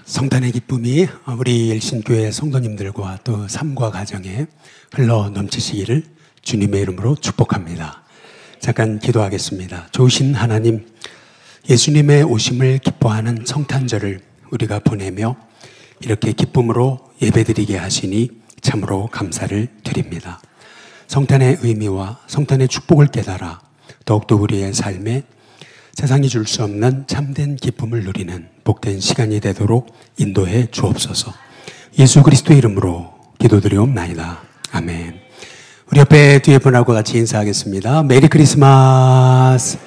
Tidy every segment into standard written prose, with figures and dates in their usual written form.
성탄의 기쁨이 우리 일신교회 성도님들과 또 삶과 가정에 흘러 넘치시기를 주님의 이름으로 축복합니다. 잠깐 기도하겠습니다. 좋으신 하나님, 예수님의 오심을 기뻐하는 성탄절을 우리가 보내며 이렇게 기쁨으로 예배드리게 하시니 참으로 감사를 드립니다. 성탄의 의미와 성탄의 축복을 깨달아 더욱더 우리의 삶에 세상이 줄 수 없는 참된 기쁨을 누리는 복된 시간이 되도록 인도해 주옵소서. 예수 그리스도의 이름으로 기도드리옵나이다. 아멘. 우리 옆에 뒤에 분하고 같이 인사하겠습니다. 메리 크리스마스.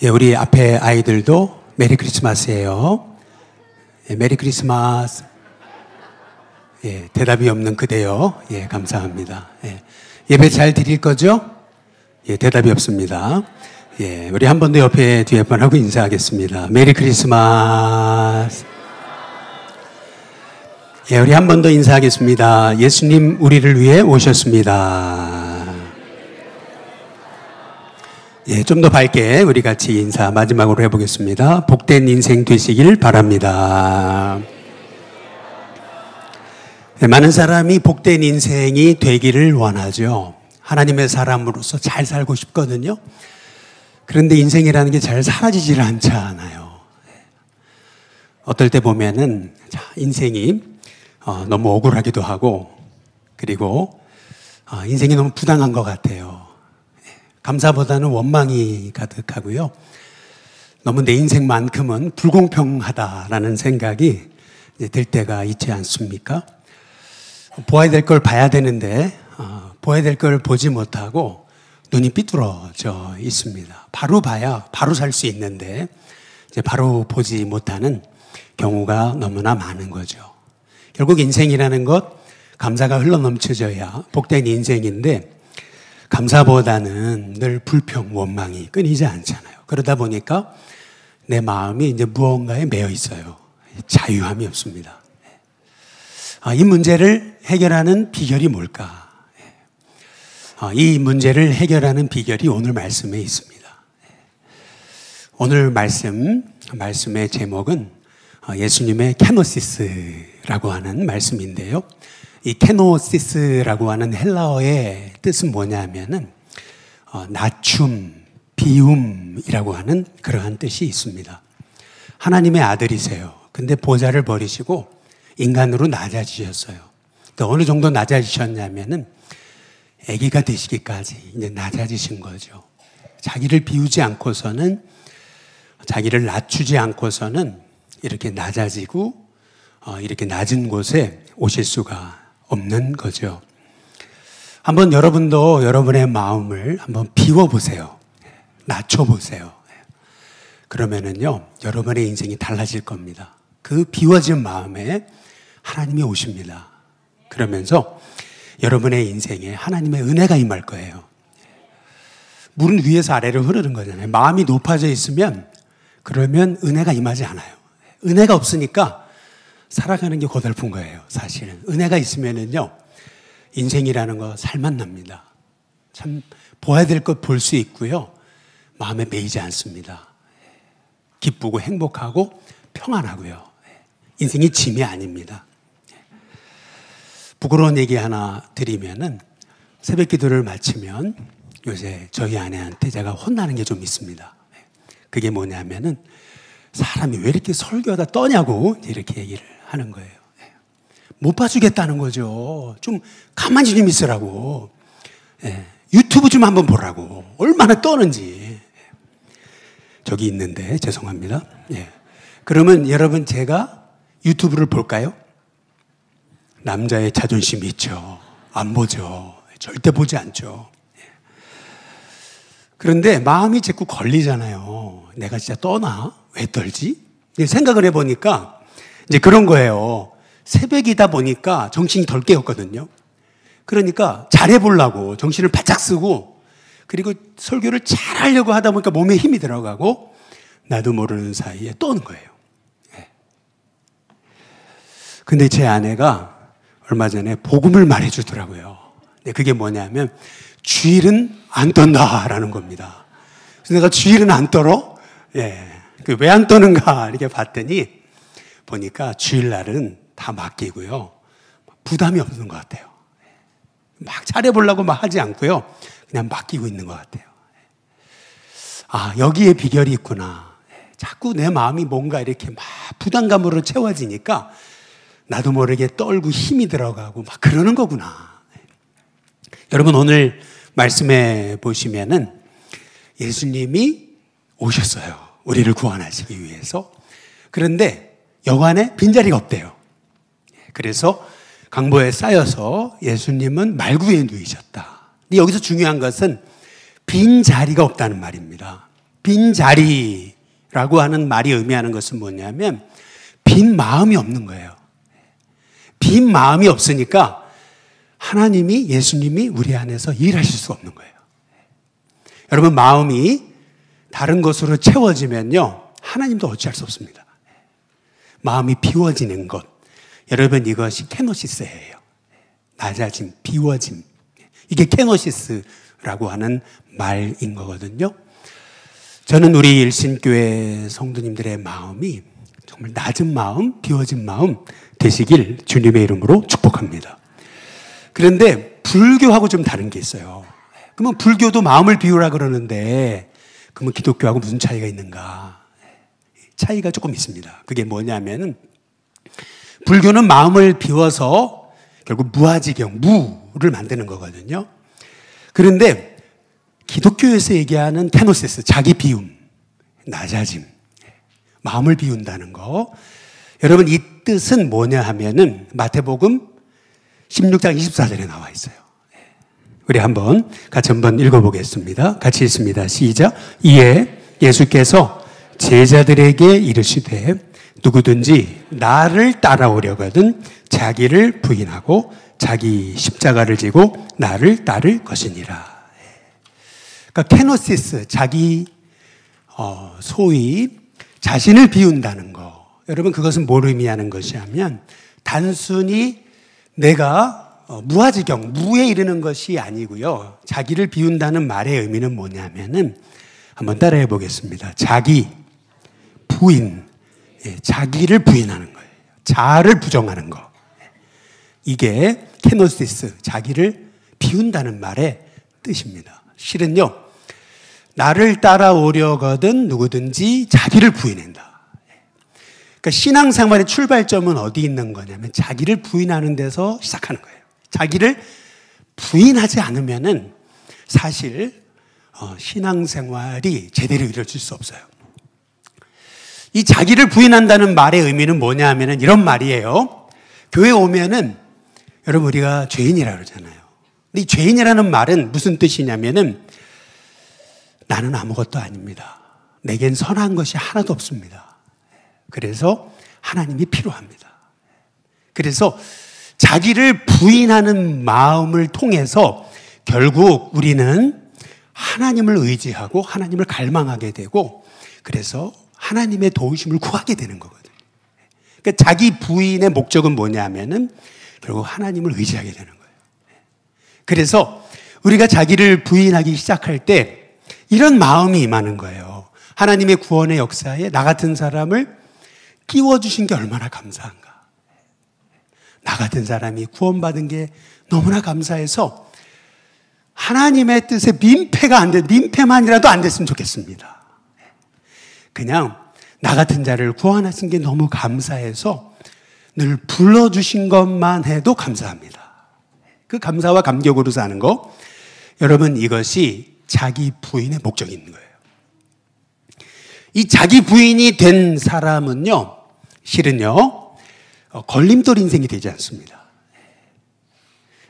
예, 우리 앞에 아이들도 메리 크리스마스예요. 예, 메리 크리스마스. 예, 대답이 없는 그대요. 예, 감사합니다. 예, 예배 잘 드릴 거죠? 예, 대답이 없습니다. 예, 우리 한 번 더 옆에 뒤에 분하고 인사하겠습니다. 메리 크리스마스. 예, 우리 한 번 더 인사하겠습니다. 예수님 우리를 위해 오셨습니다. 예, 좀 더 밝게 우리 같이 인사 마지막으로 해보겠습니다. 복된 인생 되시길 바랍니다. 예, 많은 사람이 복된 인생이 되기를 원하죠. 하나님의 사람으로서 잘 살고 싶거든요. 그런데 인생이라는 게 잘 사라지질 않잖아요. 어떨 때 보면은 인생이 너무 억울하기도 하고, 그리고 인생이 너무 부당한 것 같아요. 감사보다는 원망이 가득하고요. 너무 내 인생만큼은 불공평하다라는 생각이 들 때가 있지 않습니까? 보아야 될 걸 봐야 되는데 보아야 될 걸 보지 못하고 눈이 삐뚤어져 있습니다. 바로 봐야 바로 살 수 있는데 이제 바로 보지 못하는 경우가 너무나 많은 거죠. 결국 인생이라는 것, 감사가 흘러넘쳐져야 복된 인생인데 감사보다는 늘 불평, 원망이 끊이지 않잖아요. 그러다 보니까 내 마음이 이제 무언가에 매여 있어요. 자유함이 없습니다. 이 문제를 해결하는 비결이 뭘까? 이 문제를 해결하는 비결이 오늘 말씀에 있습니다. 오늘 말씀의 제목은 예수님의 케노시스라고 하는 말씀인데요. 이 케노시스라고 하는 헬라어의 뜻은 뭐냐면은 낮춤, 비움이라고 하는 그러한 뜻이 있습니다. 하나님의 아들이세요. 근데 보좌를 버리시고 인간으로 낮아지셨어요. 그러니까 어느 정도 낮아지셨냐면은 아기가 되시기까지 이제 낮아지신 거죠. 자기를 비우지 않고서는, 자기를 낮추지 않고서는 이렇게 낮아지고 이렇게 낮은 곳에 오실 수가 없는 거죠. 한번 여러분도 여러분의 마음을 한번 비워보세요. 낮춰보세요. 그러면은요, 여러분의 인생이 달라질 겁니다. 그 비워진 마음에 하나님이 오십니다. 그러면서 여러분의 인생에 하나님의 은혜가 임할 거예요. 물은 위에서 아래로 흐르는 거잖아요. 마음이 높아져 있으면 그러면 은혜가 임하지 않아요. 은혜가 없으니까 살아가는 게 고달픈 거예요. 사실은 은혜가 있으면은요, 인생이라는 거 살만 납니다. 참 보아야 될 것 볼 수 있고요, 마음에 매이지 않습니다. 기쁘고 행복하고 평안하고요. 인생이 짐이 아닙니다. 부끄러운 얘기 하나 드리면은, 새벽 기도를 마치면 요새 저희 아내한테 제가 혼나는 게 좀 있습니다. 그게 뭐냐면은, 사람이 왜 이렇게 설교하다 떠냐고 이렇게 얘기를 하는 거예요. 못 봐주겠다는 거죠. 좀 가만히 좀 있으라고. 유튜브 좀 한번 보라고. 얼마나 떠는지. 저기 있는데 죄송합니다. 그러면 여러분, 제가 유튜브를 볼까요? 남자의 자존심이 있죠. 안 보죠. 절대 보지 않죠. 그런데 마음이 자꾸 걸리잖아요. 내가 진짜 떠나? 왜 떨지? 생각을 해보니까 이제 그런 거예요. 새벽이다 보니까 정신이 덜 깨었거든요. 그러니까 잘해보려고 정신을 바짝 쓰고, 그리고 설교를 잘하려고 하다 보니까 몸에 힘이 들어가고 나도 모르는 사이에 떠는 거예요. 근데 제 아내가 얼마 전에 복음을 말해주더라고요. 그게 뭐냐면 주일은 안 떤다라는 겁니다. 그래서 내가 주일은 안 떨어? 예. 왜 안 떠는가 이렇게 봤더니 보니까 주일날은 다 맡기고요. 부담이 없는 것 같아요. 막 잘해보려고 막 하지 않고요. 그냥 맡기고 있는 것 같아요. 아, 여기에 비결이 있구나. 자꾸 내 마음이 뭔가 이렇게 막 부담감으로 채워지니까 나도 모르게 떨고 힘이 들어가고 막 그러는 거구나. 여러분, 오늘 말씀해 보시면은 예수님이 오셨어요. 우리를 구원하시기 위해서. 그런데 여관에 빈자리가 없대요. 그래서 강보에 쌓여서 예수님은 말구에 누이셨다. 근데 여기서 중요한 것은 빈자리가 없다는 말입니다. 빈자리라고 하는 말이 의미하는 것은 뭐냐면 빈 마음이 없는 거예요. 빈 마음이 없으니까 하나님이, 예수님이 우리 안에서 일하실 수가 없는 거예요. 여러분, 마음이 다른 것으로 채워지면요, 하나님도 어찌할 수 없습니다. 마음이 비워지는 것. 여러분, 이것이 케노시스예요. 낮아짐, 비워짐. 이게 케노시스라고 하는 말인 거거든요. 저는 우리 일신교회 성도님들의 마음이 정말 낮은 마음, 비워진 마음 되시길 주님의 이름으로 축복합니다. 그런데 불교하고 좀 다른 게 있어요. 그러면 불교도 마음을 비우라 그러는데 그러면 기독교하고 무슨 차이가 있는가? 차이가 조금 있습니다. 그게 뭐냐면은 불교는 마음을 비워서 결국 무아지경, 무를 만드는 거거든요. 그런데 기독교에서 얘기하는 테노시스, 자기 비움, 낮아짐, 마음을 비운다는 거. 여러분, 이 뜻은 뭐냐 하면은 마태복음 16장 24절에 나와 있어요. 우리 같이 한번 읽어보겠습니다. 같이 읽습니다. 시작. 이에 예수께서 제자들에게 이르시되 누구든지 나를 따라오려거든 자기를 부인하고 자기 십자가를 지고 나를 따를 것이니라. 그러니까 케노시스, 자기 소위 자신을 비운다는 거. 여러분, 그것은 뭘 의미하는 것이 하면 단순히 내가 무아지경, 무에 이르는 것이 아니고요. 자기를 비운다는 말의 의미는 뭐냐면은 한번 따라해 보겠습니다. 자기, 부인, 자기를 부인하는 거예요. 자아를 부정하는 거. 이게 케노시스, 자기를 비운다는 말의 뜻입니다. 실은요, 나를 따라오려거든 누구든지 자기를 부인한다. 그러니까 신앙생활의 출발점은 어디 있는 거냐면 자기를 부인하는 데서 시작하는 거예요. 자기를 부인하지 않으면은 사실 신앙생활이 제대로 이루어질 수 없어요. 이 자기를 부인한다는 말의 의미는 뭐냐 하면은 이런 말이에요. 교회 오면은 여러분, 우리가 죄인이라고 그러잖아요. 근데 이 죄인이라는 말은 무슨 뜻이냐면은 나는 아무것도 아닙니다. 내겐 선한 것이 하나도 없습니다. 그래서 하나님이 필요합니다. 그래서 자기를 부인하는 마음을 통해서 결국 우리는 하나님을 의지하고 하나님을 갈망하게 되고 그래서 하나님의 도우심을 구하게 되는 거거든요. 그러니까 자기 부인의 목적은 뭐냐면은 결국 하나님을 의지하게 되는 거예요. 그래서 우리가 자기를 부인하기 시작할 때 이런 마음이 임하는 거예요. 하나님의 구원의 역사에 나 같은 사람을 끼워주신 게 얼마나 감사한가. 나 같은 사람이 구원받은 게 너무나 감사해서 하나님의 뜻에 민폐만이라도 안 됐으면 좋겠습니다. 그냥 나 같은 자를 구원하신 게 너무 감사해서 늘 불러주신 것만 해도 감사합니다. 그 감사와 감격으로 사는 거, 여러분, 이것이 자기 부인의 목적이 있는 거예요. 이 자기 부인이 된 사람은요, 실은요, 걸림돌 인생이 되지 않습니다.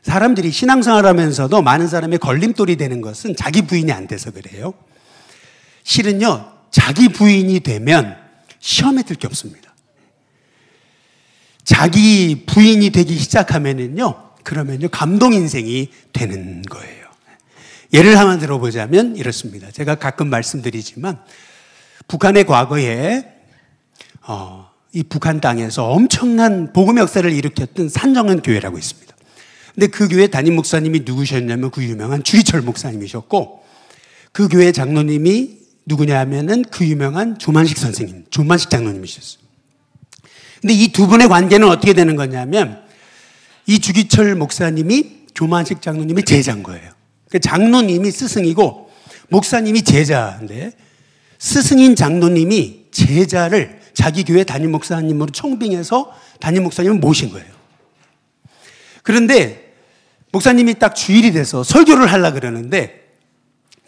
사람들이 신앙생활 하면서도 많은 사람의 걸림돌이 되는 것은 자기 부인이 안 돼서 그래요. 실은요, 자기 부인이 되면 시험에 들 게 없습니다. 자기 부인이 되기 시작하면은요, 그러면요, 감동 인생이 되는 거예요. 예를 하나 들어보자면 이렇습니다. 제가 가끔 말씀드리지만 북한의 과거에 이 북한 땅에서 엄청난 복음 역사를 일으켰던 산정은 교회라고 있습니다. 근데 그 교회 담임 목사님이 누구셨냐면 그 유명한 주리철 목사님이셨고 그 교회 장로님이 누구냐 하면은 그 유명한 조만식 선생님, 조만식 장로님이셨어요. 근데 이 두 분의 관계는 어떻게 되는 거냐면 이 주기철 목사님이 조만식 장로님의 제자인 거예요. 그러니까 장로님이 스승이고 목사님이 제자인데 스승인 장로님이 제자를 자기 교회 담임 목사님으로 청빙해서 담임 목사님을 모신 거예요. 그런데 목사님이 딱 주일이 돼서 설교를 하려고 그러는데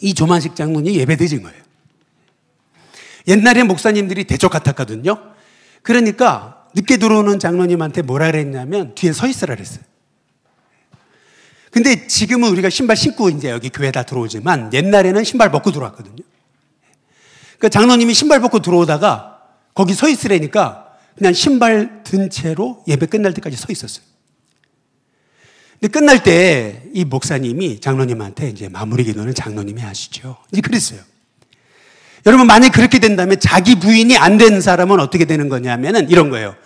이 조만식 장로님이 예배드린 거예요. 옛날에 목사님들이 대쪽 같았거든요. 그러니까 늦게 들어오는 장로님한테 뭐라 그랬냐면 뒤에 서 있으라 그랬어요. 근데 지금은 우리가 신발 신고 이제 여기 교회 다 들어오지만 옛날에는 신발 벗고 들어왔거든요. 그러니까 장로님이 신발 벗고 들어오다가 거기 서 있으라니까 그냥 신발 든 채로 예배 끝날 때까지 서 있었어요. 근데 끝날 때 이 목사님이 장로님한테 이제 마무리 기도는 장로님이 하시죠. 이제 그랬어요. 여러분, 만약 그렇게 된다면 자기 부인이 안 된 사람은 어떻게 되는 거냐면은 이런 거예요.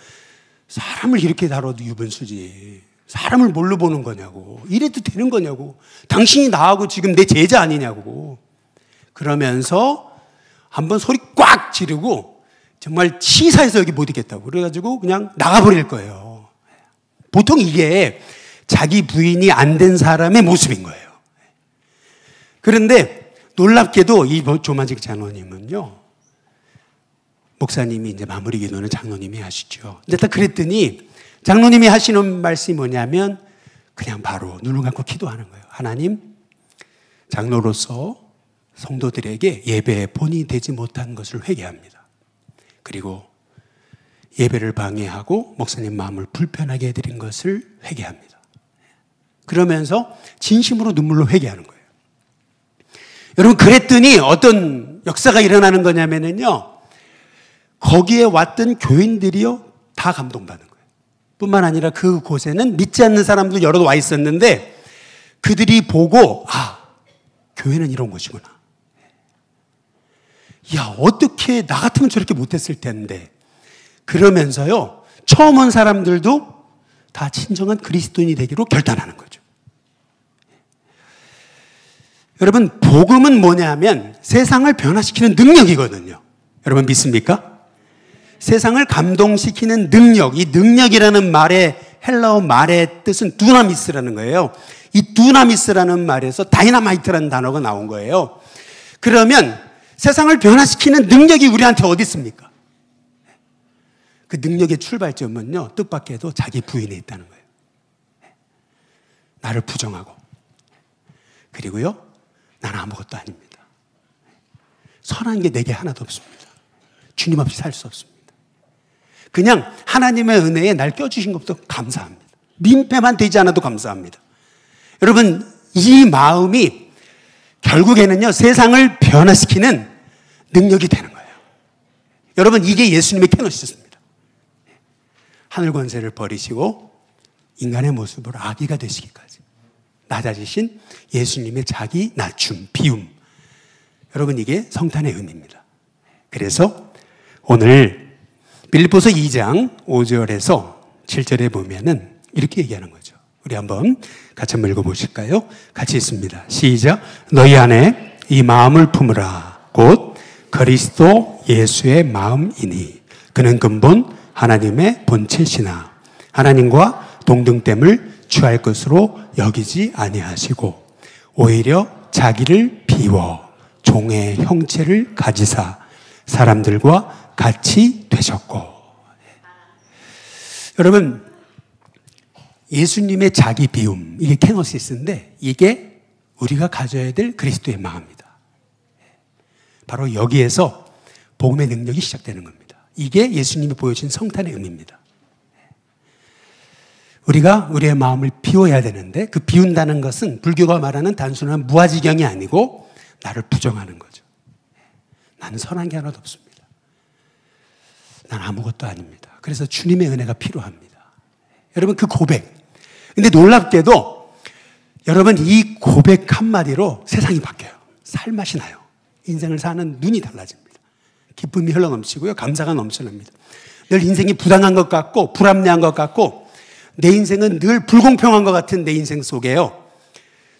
사람을 이렇게 다뤄도 유분수지. 사람을 뭘로 보는 거냐고. 이래도 되는 거냐고. 당신이 나하고 지금 내 제자 아니냐고. 그러면서 한번 소리 꽉 지르고 정말 치사해서 여기 못 있겠다고. 그래가지고 그냥 나가버릴 거예요. 보통 이게 자기 부인이 안 된 사람의 모습인 거예요. 그런데 놀랍게도 이 조만식 장로님은요, 목사님이 이제 마무리 기도는 장로님이 하시죠. 근데 딱 그랬더니 장로님이 하시는 말씀이 뭐냐면 그냥 바로 눈을 감고 기도하는 거예요. 하나님, 장로로서 성도들에게 예배에 본이 되지 못한 것을 회개합니다. 그리고 예배를 방해하고 목사님 마음을 불편하게 해드린 것을 회개합니다. 그러면서 진심으로 눈물로 회개하는 거예요. 여러분, 그랬더니 어떤 역사가 일어나는 거냐면요, 거기에 왔던 교인들이요 다 감동받는 거예요. 뿐만 아니라 그곳에는 믿지 않는 사람도 여러 와 있었는데 그들이 보고 교회는 이런 곳이구나. 야, 어떻게 나 같으면 저렇게 못했을 텐데. 그러면서요 처음 온 사람들도 다 진정한 그리스도인이 되기로 결단하는 거죠. 여러분, 복음은 뭐냐면 세상을 변화시키는 능력이거든요. 여러분 믿습니까? 세상을 감동시키는 능력, 이 능력이라는 말의 헬라어 말의 뜻은 두나미스라는 거예요. 이 두나미스라는 말에서 다이나마이트라는 단어가 나온 거예요. 그러면 세상을 변화시키는 능력이 우리한테 어디 있습니까? 그 능력의 출발점은요, 뜻밖에도 자기 부인에 있다는 거예요. 나를 부정하고, 그리고요, 나는 아무것도 아닙니다. 선한 게 내게 하나도 없습니다. 주님 없이 살 수 없습니다. 그냥 하나님의 은혜에 날 껴주신 것도 감사합니다. 민폐만 되지 않아도 감사합니다. 여러분, 이 마음이 결국에는요, 세상을 변화시키는 능력이 되는 거예요. 여러분, 이게 예수님의 캐노시스입니다. 하늘 권세를 버리시고 인간의 모습으로 아기가 되시기까지 낮아지신 예수님의 자기 낮춤, 비움. 여러분, 이게 성탄의 의미입니다. 그래서 오늘 빌립보서 2장 5절에서 7절에 보면은 이렇게 얘기하는 거죠. 우리 한번 같이 한번 읽어보실까요? 같이 있습니다. 시작. 너희 안에 이 마음을 품으라. 곧 그리스도 예수의 마음이니 그는 근본 하나님의 본체시나 하나님과 동등됨을 취할 것으로 여기지 아니하시고 오히려 자기를 비워 종의 형체를 가지사 사람들과 같이 되셨고. 여러분, 예수님의 자기 비움, 이게 케노시스인데 이게 우리가 가져야 될 그리스도의 마음입니다. 바로 여기에서 복음의 능력이 시작되는 겁니다. 이게 예수님이 보여주신 성탄의 의미입니다. 우리가 우리의 마음을 비워야 되는데 그 비운다는 것은 불교가 말하는 단순한 무아지경이 아니고 나를 부정하는 거죠. 나는 선한 게 하나도 없습니다. 난 아무것도 아닙니다. 그래서 주님의 은혜가 필요합니다. 여러분, 그 고백. 근데 놀랍게도 여러분, 이 고백 한마디로 세상이 바뀌어요. 살맛이 나요. 인생을 사는 눈이 달라집니다. 기쁨이 흘러넘치고요, 감사가 넘쳐납니다. 늘 인생이 부당한 것 같고 불합리한 것 같고 내 인생은 늘 불공평한 것 같은 내 인생 속에요,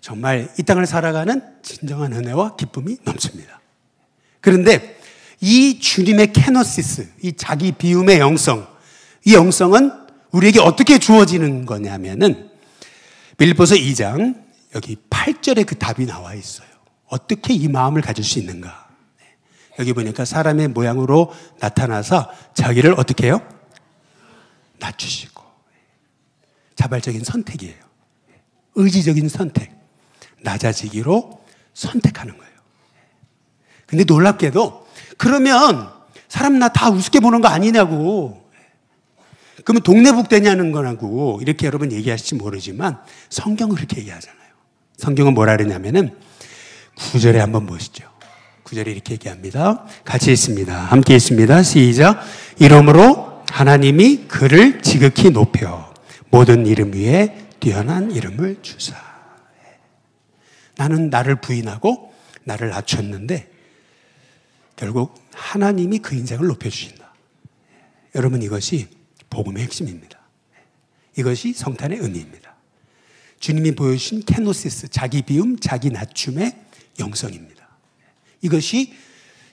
정말 이 땅을 살아가는 진정한 은혜와 기쁨이 넘칩니다. 그런데 이 주님의 케노시스, 이 자기 비움의 영성, 이 영성은 우리에게 어떻게 주어지는 거냐면은 빌립보서 2장 여기 8절에 그 답이 나와 있어요. 어떻게 이 마음을 가질 수 있는가? 여기 보니까 사람의 모양으로 나타나서 자기를 어떻게 해요? 낮추시고. 자발적인 선택이에요. 의지적인 선택. 낮아지기로 선택하는 거예요. 근데 놀랍게도 그러면 사람 나 다 우습게 보는 거 아니냐고. 그러면 동네북대냐는 거라고 이렇게 여러분 얘기하실지 모르지만 성경은 그렇게 얘기하잖아요. 성경은 뭐라 그러냐면은 9절에 한번 보시죠. 9절에 이렇게 얘기합니다. 같이 읽습니다. 함께 읽습니다. 시작. 이러므로 하나님이 그를 지극히 높여 모든 이름 위에 뛰어난 이름을 주사. 나는 나를 부인하고 나를 낮췄는데 결국 하나님이 그 인생을 높여주신다. 여러분 이것이 복음의 핵심입니다. 이것이 성탄의 의미입니다. 주님이 보여주신 케노시스, 자기 비움, 자기 낮춤의 영성입니다. 이것이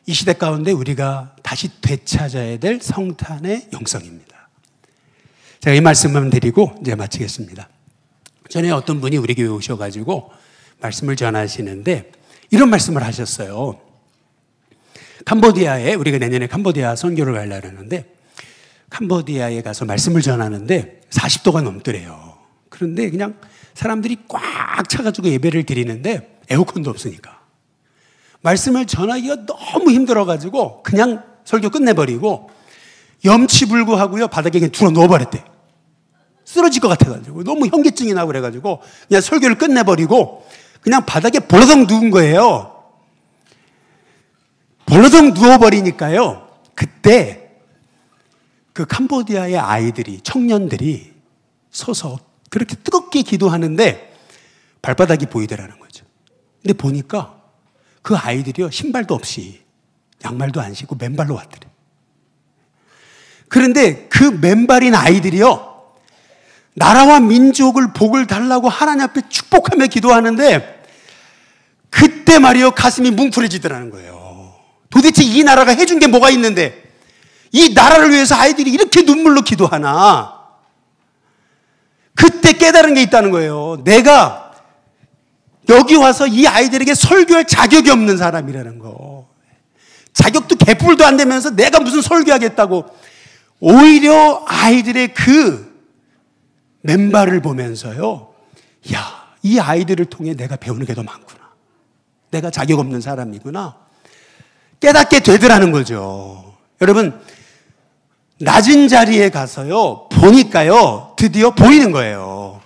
이 시대 가운데 우리가 다시 되찾아야 될 성탄의 영성입니다. 제가 이 말씀만 드리고 이제 마치겠습니다. 전에 어떤 분이 우리 교회 오셔가지고 말씀을 전하시는데 이런 말씀을 하셨어요. 캄보디아에 우리가 내년에 캄보디아 선교를 가려고 하는데 캄보디아에 가서 말씀을 전하는데 40도가 넘더래요. 그런데 그냥 사람들이 꽉 차가지고 예배를 드리는데 에어컨도 없으니까 말씀을 전하기가 너무 힘들어가지고 그냥 설교 끝내버리고 염치불구하고요 바닥에 그냥 들어 누워버렸대. 쓰러질 것 같아가지고 너무 현기증이 나고 그래가지고 그냥 설교를 끝내버리고 그냥 바닥에 벌러덩 누운 거예요. 벌러덩 누워버리니까요 그때 그 캄보디아의 아이들이 청년들이 서서 그렇게 뜨겁게 기도하는데 발바닥이 보이더라는 거죠. 근데 보니까 그 아이들이요 신발도 없이 양말도 안 신고 맨발로 왔더래. 그런데 그 맨발인 아이들이요 나라와 민족을 복을 달라고 하나님 앞에 축복하며 기도하는데 그때 말이요 가슴이 뭉클해지더라는 거예요. 도대체 이 나라가 해준 게 뭐가 있는데 이 나라를 위해서 아이들이 이렇게 눈물로 기도하나. 그때 깨달은 게 있다는 거예요. 내가 여기 와서 이 아이들에게 설교할 자격이 없는 사람이라는 거. 자격도 개뿔도 안 되면서 내가 무슨 설교하겠다고. 오히려 아이들의 그 맨발을 보면서요. 야, 이 아이들을 통해 내가 배우는 게 더 많구나. 내가 자격 없는 사람이구나. 깨닫게 되더라는 거죠. 여러분, 낮은 자리에 가서요, 보니까요, 드디어 보이는 거예요.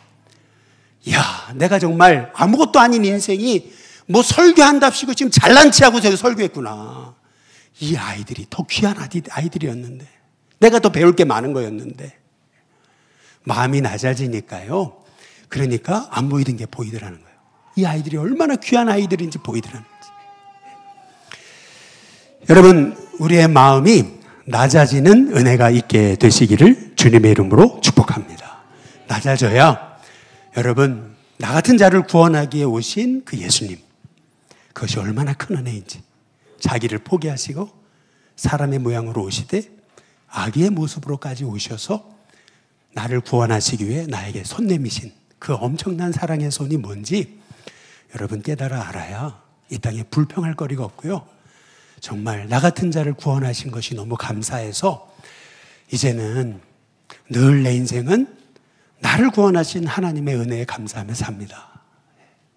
이야, 내가 정말 아무것도 아닌 인생이 뭐 설교한답시고 지금 잘난 체하고 저기 설교했구나. 이 아이들이 더 귀한 아이들이었는데, 내가 더 배울 게 많은 거였는데, 마음이 낮아지니까요, 그러니까 안 보이던 게 보이더라는 거예요. 이 아이들이 얼마나 귀한 아이들인지 보이더라는 거지. 여러분, 우리의 마음이 낮아지는 은혜가 있게 되시기를 주님의 이름으로 축복합니다. 낮아져야 여러분 나 같은 자를 구원하기에 오신 그 예수님 그것이 얼마나 큰 은혜인지 자기를 포기하시고 사람의 모양으로 오시되 아기의 모습으로까지 오셔서 나를 구원하시기 위해 나에게 손 내미신 그 엄청난 사랑의 손이 뭔지 여러분 깨달아 알아야 이 땅에 불평할 거리가 없고요. 정말 나 같은 자를 구원하신 것이 너무 감사해서 이제는 늘 내 인생은 나를 구원하신 하나님의 은혜에 감사하며 삽니다.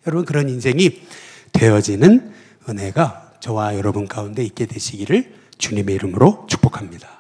여러분 그런 인생이 되어지는 은혜가 저와 여러분 가운데 있게 되시기를 주님의 이름으로 축복합니다.